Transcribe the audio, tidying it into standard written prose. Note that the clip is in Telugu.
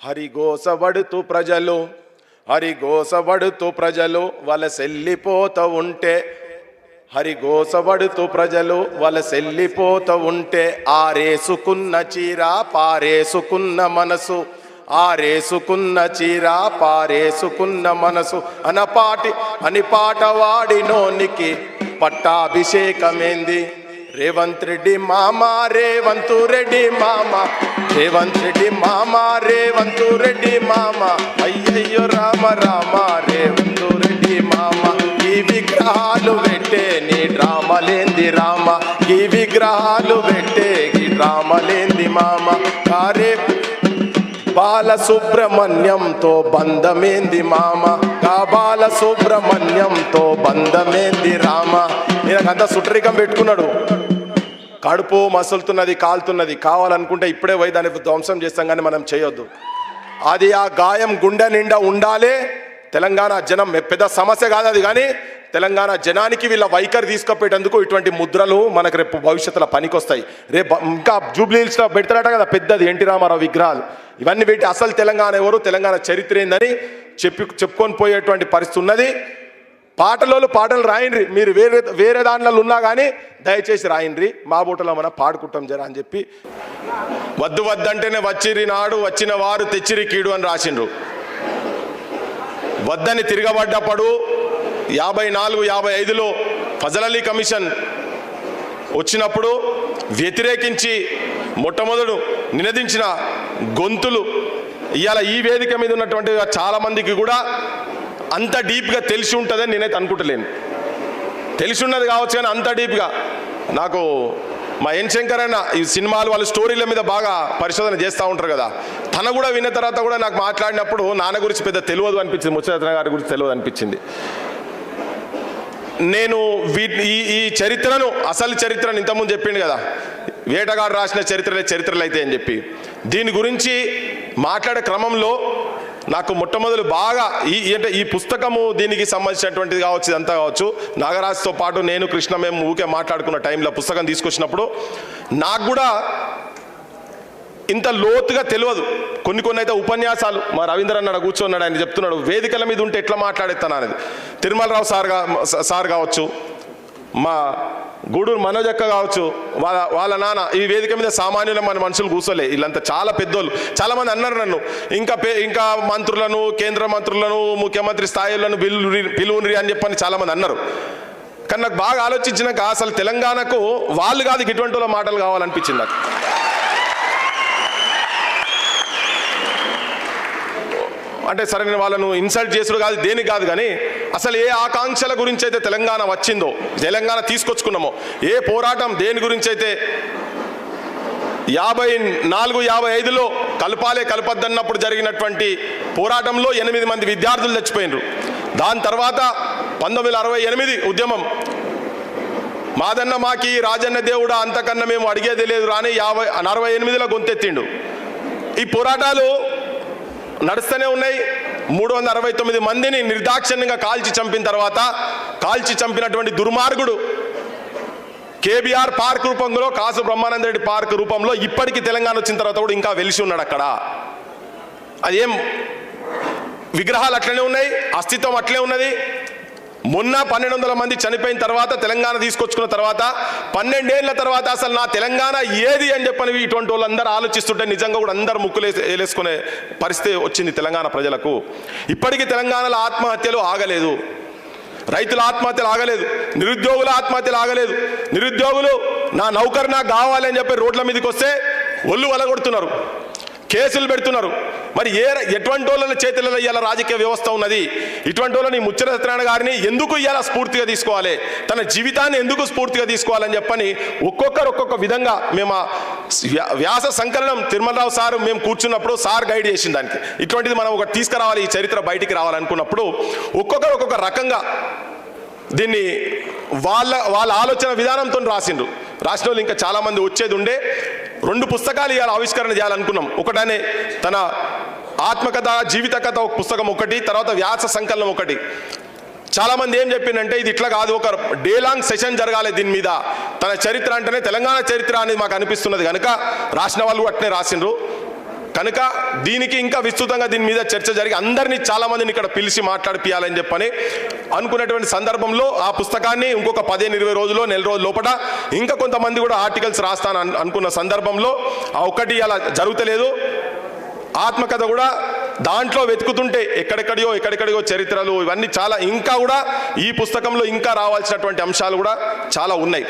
హరిగోసబడుతూ ప్రజలు వలసెల్లిపోతూ ఉంటే, హరిగోసబడుతూ ప్రజలు వలసెల్లిపోతూ ఉంటే, ఆరేసుకున్న చీర పారేసుకున్న మనసు, ఆరేసుకున్న చీర పారేసుకున్న మనసు, అనిపాట వాడినోనికి పట్టాభిషేకమేంది. రేవంత్ రెడ్డి మామ, రేవంతు రెడ్డి మామ, రేవంత్ రెడ్డి మామ, రేవంతు రెడ్డి మామ, అయ్యయ్యో రామ రామ రేవంతు రెడ్డి మామ. ఈ విగ్రహాలు పెట్టే నీ డ్రామలేంది రామ, ఈ విగ్రహాలు పెట్టే ఈ డ్రామలేంది మామ. కారే బాలసుబ్రహ్మణ్యంతో బంధమేంది మామ, కా బాలసుబ్రహ్మణ్యంతో బంధమేంది రామ. నేనంతా సుట్రికం పెట్టుకున్నాడు, కడుపు మసులుతున్నది, కాలుతున్నది. కావాలనుకుంటే ఇప్పుడే పోయి దాన్ని ధ్వంసం చేస్తాం, కానీ మనం చేయొద్దు. అది ఆ గాయం గుండె నిండా ఉండాలి. తెలంగాణ జనం పెద్ద సమస్య కాదు అది, కానీ తెలంగాణ జనానికి వీళ్ళ వైఖరి తీసుకుపోయేందుకు ఇటువంటి ముద్రలు మనకు రేపు భవిష్యత్తులో పనికొస్తాయి. రేపు ఇంకా జూబ్లీహిల్స్లో పెడతారట కదా పెద్దది ఎన్టీ రామారావు విగ్రహాలు. ఇవన్నీ పెట్టి అసలు తెలంగాణ ఎవరు, తెలంగాణ చరిత్ర ఏందని చెప్పుకొని పోయేటువంటి పరిస్థితి ఉన్నది. పాటలు రాయండ్రి, మీరు వేరే దాంట్లో ఉన్నా కానీ దయచేసి రాయండ్రి, మా బూటలో మనం పాడుకుంటాం జరా అని చెప్పి. వద్దంటేనే వచ్చిరి నాడు, వచ్చిన వారు తెచ్చిరి కీడు అని రాసిండ్రు. వద్దని తిరగబడ్డప్పుడు 54-55లో ఫజల్ అలీ కమిషన్ వచ్చినప్పుడు వ్యతిరేకించి మొట్టమొదటి నినదించిన గొంతులు ఇవాళ ఈ వేదిక మీద ఉన్నటువంటి చాలామందికి కూడా అంత డీప్గా తెలిసి ఉంటుందని నేనైతే అనుకుంటలేను. తెలిసి ఉన్నది కావచ్చు, కానీ అంత డీప్గా నాకు మా ఎన్ శంకర్ అన్న ఈ సినిమాలు వాళ్ళ స్టోరీల మీద బాగా పరిశోధన చేస్తూ ఉంటారు కదా, తన కూడా విన్న తర్వాత కూడా నాకు మాట్లాడినప్పుడు నాన్న గురించి పెద్ద తెలియదు అనిపించింది, ముచ్చరత్న గారి గురించి తెలియదు అనిపించింది. నేను ఈ చరిత్రను, అసలు చరిత్రను ఇంతకుముందు చెప్పిండు కదా, వేటగాడు రాసిన చరిత్రలు అయితే అని చెప్పి, దీని గురించి మాట్లాడే క్రమంలో నాకు మొట్టమొదలు బాగా ఈ పుస్తకము దీనికి సంబంధించినటువంటిది కావచ్చు, ఇదంతా కావచ్చు. నాగరాజుతో పాటు నేను కృష్ణ మేము ఊకే మాట్లాడుకున్న టైంలో పుస్తకం తీసుకొచ్చినప్పుడు నాకు కూడా ఇంత లోతుగా తెలియదు. కొన్ని అయితే ఉపన్యాసాలు మా రవీంద్ర అన్న కూర్చున్నాడు, ఆయన చెప్తున్నాడు వేదికల మీద ఉంటే ఎట్లా మాట్లాడేస్తాను అనేది. తిరుమలరావు సార్ కావచ్చు, మా గూడూరు మనోజ్ అక్క కావచ్చు, వాళ్ళ నాన్న ఈ వేదిక మీద సామాన్యుల మన మనుషులు కూర్చోలే, వీళ్ళంతా చాలా పెద్దోళ్ళు. చాలామంది అన్నారు నన్ను ఇంకా మంత్రులను, కేంద్ర మంత్రులను, ముఖ్యమంత్రి స్థాయిలను పిలువుని అని చెప్పని చాలామంది అన్నారు. కానీ నాకు బాగా ఆలోచించినాక అసలు తెలంగాణకు వాళ్ళు కాదు ఇటువంటి వాళ్ళ మాటలు కావాలనిపించింది నాకు. అంటే సరే నేను వాళ్ళను ఇన్సల్ట్ చేసుడు కాదు, దేనికి కాదు, కానీ అసలు ఏ ఆకాంక్షల గురించి అయితే తెలంగాణ వచ్చిందో, తెలంగాణ తీసుకొచ్చుకున్నామో, ఏ పోరాటం దేని గురించి అయితే 54-55లో కలపద్దన్నప్పుడు జరిగినటువంటి పోరాటంలో 8 మంది విద్యార్థులు చచ్చిపోయినారు. దాని తర్వాత 1968 ఉద్యమం, మాదన్న మాకి రాజన్న దేవుడా అంతకన్నా మేము అడిగేది లేదు రాని 68లో గొంతెత్తిండు. ఈ పోరాటాలు నడుస్తూనే ఉన్నాయి. 369 మందిని నిర్దాక్షిణ్యంగా కాల్చి చంపిన తర్వాత, కాల్చి చంపినటువంటి దుర్మార్గుడు కేబీఆర్ పార్క్ రూపంలో, కాసు బ్రహ్మానంద రెడ్డి పార్క్ రూపంలో ఇప్పటికీ తెలంగాణ వచ్చిన తర్వాత కూడా ఇంకా వెలిసి ఉన్నాడు అక్కడ. అదేం విగ్రహాలు అట్లనే ఉన్నాయి, అస్తిత్వం అట్లే ఉన్నది. మొన్న 1200 మంది చనిపోయిన తర్వాత, తెలంగాణ తీసుకొచ్చుకున్న తర్వాత 12 ఏళ్ల తర్వాత అసలు నా తెలంగాణ ఏది అని చెప్పని ఇటువంటి వాళ్ళందరూ ఆలోచిస్తుంటే నిజంగా కూడా అందరూ ముక్కులు వేలేసుకునే పరిస్థితి వచ్చింది తెలంగాణ ప్రజలకు. ఇప్పటికీ తెలంగాణలో ఆత్మహత్యలు ఆగలేదు, రైతుల ఆత్మహత్యలు ఆగలేదు, నిరుద్యోగుల ఆత్మహత్యలు ఆగలేదు. నిరుద్యోగులు నా నౌకరు నాకు కావాలి అని చెప్పి రోడ్ల మీదకి వస్తే ఒళ్ళు వలగొడుతున్నారు, కేసులు పెడుతున్నారు. మరి ఎటువంటి వాళ్ళ చేతులలో ఇవాళ రాజకీయ వ్యవస్థ ఉన్నది? ఇటువంటి వాళ్ళని ముచ్చర సత్యనారాయణ గారిని ఎందుకు ఇవాళ స్ఫూర్తిగా తీసుకోవాలి, తన జీవితాన్ని ఎందుకు స్ఫూర్తిగా తీసుకోవాలని చెప్పని ఒక్కొక్కరు ఒక్కొక్క విధంగా మేము వ్యాస సంకలనం తిరుమలరావు సార్ మేము కూర్చున్నప్పుడు సార్ గైడ్ చేసిన దానికి ఇటువంటిది మనం ఒకటి తీసుకురావాలి, ఈ చరిత్ర బయటికి రావాలనుకున్నప్పుడు ఒక్కొక్కరు ఒక్కొక్క రకంగా దీన్ని వాళ్ళ ఆలోచన విధానంతో రాసిండ్రు. రాసిన వాళ్ళు ఇంకా చాలామంది వచ్చేది ఉండే. 2 పుస్తకాలు ఇవాళ ఆవిష్కరణ చేయాలనుకున్నాం. ఒకటనే తన ఆత్మకథ, జీవిత కథ ఒక పుస్తకం ఒకటి, తర్వాత వ్యాస సంకలనం ఒకటి. చాలామంది ఏం చెప్పిందంటే ఇది ఇట్లా కాదు, ఒక డే లాంగ్ సెషన్ జరగాలి దీని మీద. తన చరిత్ర అంటేనే తెలంగాణ చరిత్ర అనేది మాకు అనిపిస్తున్నది కనుక రాసిన వాళ్ళు అట్నే రాసిండ్రు. కనుక దీనికి ఇంకా విస్తృతంగా దీని మీద చర్చ జరిగి అందరినీ చాలామందిని ఇక్కడ పిలిచి మాట్లాడిపియాలని చెప్పని అనుకున్నటువంటి సందర్భంలో ఆ పుస్తకాన్ని ఇంకొక 15-20 రోజుల్లో నెల రోజుల లోపల ఇంకా కొంతమంది కూడా ఆర్టికల్స్ రాస్తాను అనుకున్న సందర్భంలో ఆ ఒక్కటి అలా జరుగుతలేదు. ఆత్మకథ కూడా దాంట్లో వెతుకుతుంటే ఎక్కడెక్కడియో చరిత్రలు ఇవన్నీ చాలా ఇంకా కూడా ఈ పుస్తకంలో ఇంకా రావాల్సినటువంటి అంశాలు కూడా చాలా ఉన్నాయి.